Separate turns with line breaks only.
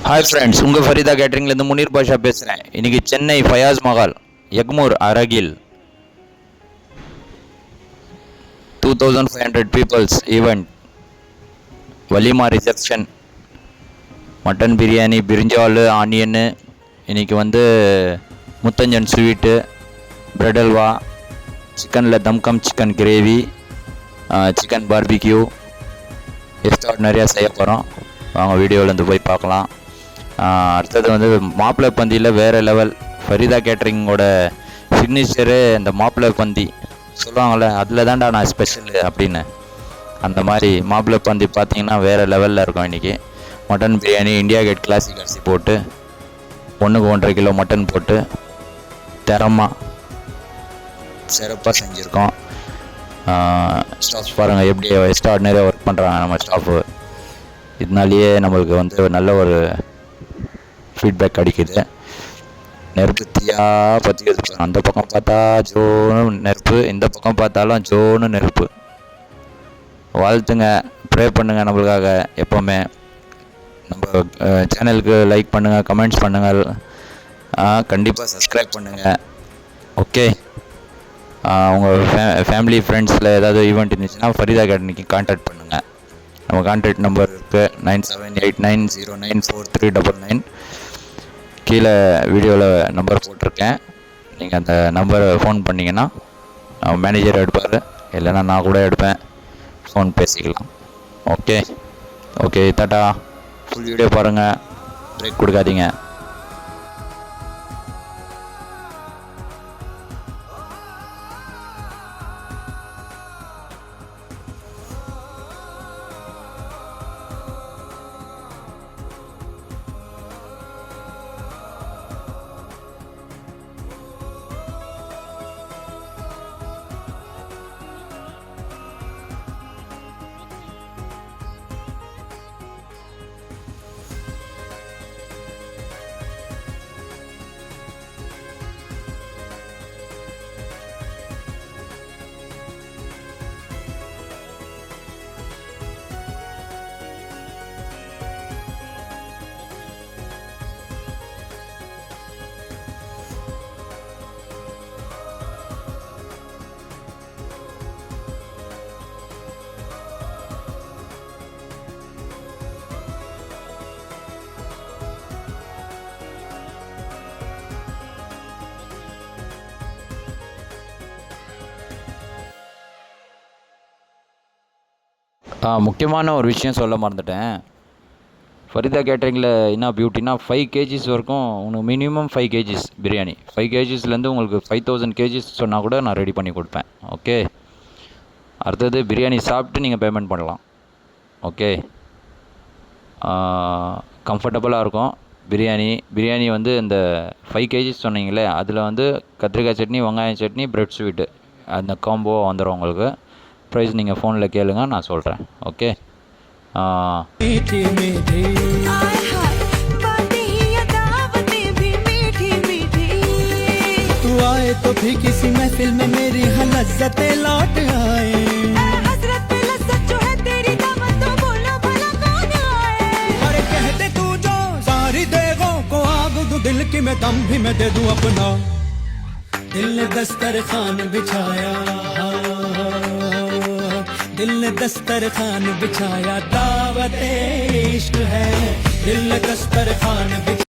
Hi friends, உங்கள் ஃபரிதா கேட்டரிங்லேருந்து முனீர் பாஷா பேசுகிறேன். இன்றைக்கி சென்னை ஃபயாஸ் மஹால் எக்மூர் அருகில் 2500 பீப்புள்ஸ் ஈவெண்ட் வலிமா ரிசப்ஷன், மட்டன் பிரியாணி, பிரிஞ்சால், ஆனியன்னு, இன்றைக்கி முத்தஞ்சன் ஸ்வீட்டு, பிரெட் அல்வா, சிக்கனில் தம்கம் சிக்கன் கிரேவி, சிக்கன் பார்பிக்யூ, எக்ஸ்ட்ராடினரியாக செய்ய போகிறோம். அவங்க வீடியோவிலேருந்து போய் பார்க்கலாம். அடுத்தது மாப்பிள்ளை பந்தியில் வேறு லெவல். ஃபரிதா கேட்டரிங்கோட சிக்னேச்சரு இந்த மாப்பிள்ளை பந்தி சொல்லுவாங்கள்ல, அதில் தான்டா நான் ஸ்பெஷல் அப்படின்னு. அந்த மாதிரி மாப்பிள்ளை பந்தி பார்த்திங்கன்னா வேறு லெவலில் இருக்கும். இன்றைக்கி mutton biryani, India Gate classic அரிசி போட்டு 1.5 கிலோ மட்டன் போட்டு தரமாக சிறப்பாக செஞ்சுருக்கோம். ஸ்டாஃப்ஸ் பாருங்கள் எப்படி எக்ஸ்ட்ராடினரியாக ஒர்க் பண்ணுறாங்க நம்ம ஸ்டாஃபு. இதனாலேயே நம்மளுக்கு நல்ல ஒரு ஃபீட்பேக் கிடைக்குது. நெருப்பு தீயாக பற்றி அந்த பக்கம் பார்த்தா ஜோனு நெருப்பு, இந்த பக்கம் பார்த்தாலும் ஜோனு நெருப்பு. வாழ்த்துங்க, ப்ரே பண்ணுங்கள் நம்மளுக்காக. எப்போவுமே நம்ம சேனலுக்கு லைக் பண்ணுங்கள், கமெண்ட்ஸ் பண்ணுங்கள், கண்டிப்பாக சப்ஸ்கிரைப் பண்ணுங்கள். ஓகே, உங்கள் ஃபேமிலி ஃப்ரெண்ட்ஸில் ஏதாவது ஈவெண்ட் இருந்துச்சுன்னா ஃபரிதா கேட்டரிங்க்கு கான்டாக்ட் பண்ணுங்கள். நம்ம கான்டாக்ட் நம்பர் இருக்குது 9789094399. கீழே வீடியோவில் நம்பர் போட்டிருக்கேன். நீங்கள் அந்த நம்பரை ஃபோன் பண்ணிங்கன்னா மேனேஜர் எடுப்பார், இல்லைன்னா நான் கூட எடுப்பேன். ஃபோன் பேசிக்கலாம். Okay okay tata. Full video பாருங்கள், பிரேக் கொடுக்காதீங்க. முக்கியமான ஒரு விஷயம் சொல்ல மறந்துட்டேன். ஃபரிதா கேட்டரிங்கில் என்ன பியூட்டினா 5 kgs வரைக்கும் உங்களுக்கு மினிமம் 5 kgs பிரியாணி. 5 kgsலேருந்து உங்களுக்கு 5000 kgs சொன்னால் கூட நான் ரெடி பண்ணி கொடுப்பேன். ஓகே, அடுத்தது பிரியாணி சாப்பிட்டு நீங்கள் பேமெண்ட் பண்ணலாம். ஓகே, கம்ஃபர்டபுளாக இருக்கும் பிரியாணி. இந்த 5 kgs சொன்னீங்களே, அதில் கத்திரிக்காய் சட்னி, வெங்காயம் சட்னி, பிரெட் ஸ்வீட்டு, அந்த காம்போ வந்துடும் உங்களுக்கு. ப்ரைஸ் நீங்கள் ஃபோனில் கேளுங்க, நான் சொல்கிறேன். ஓகே,
तू आए तो भी किसी महफिल में मेरी लज्जतें लौट आए। हज़रत पे लज्जत जो है तेरी दावत, तो बोलो भला कौन आए। अरे कहते तू जो सारी देगों को आग दो दिल की, मैं दम भी मैं दे दूं अपना। दिल ने दस्तरखान बिछाया, दिल ने दस्तरखान बिछाया, दावत इश्क है। दिल ने दस्तरखान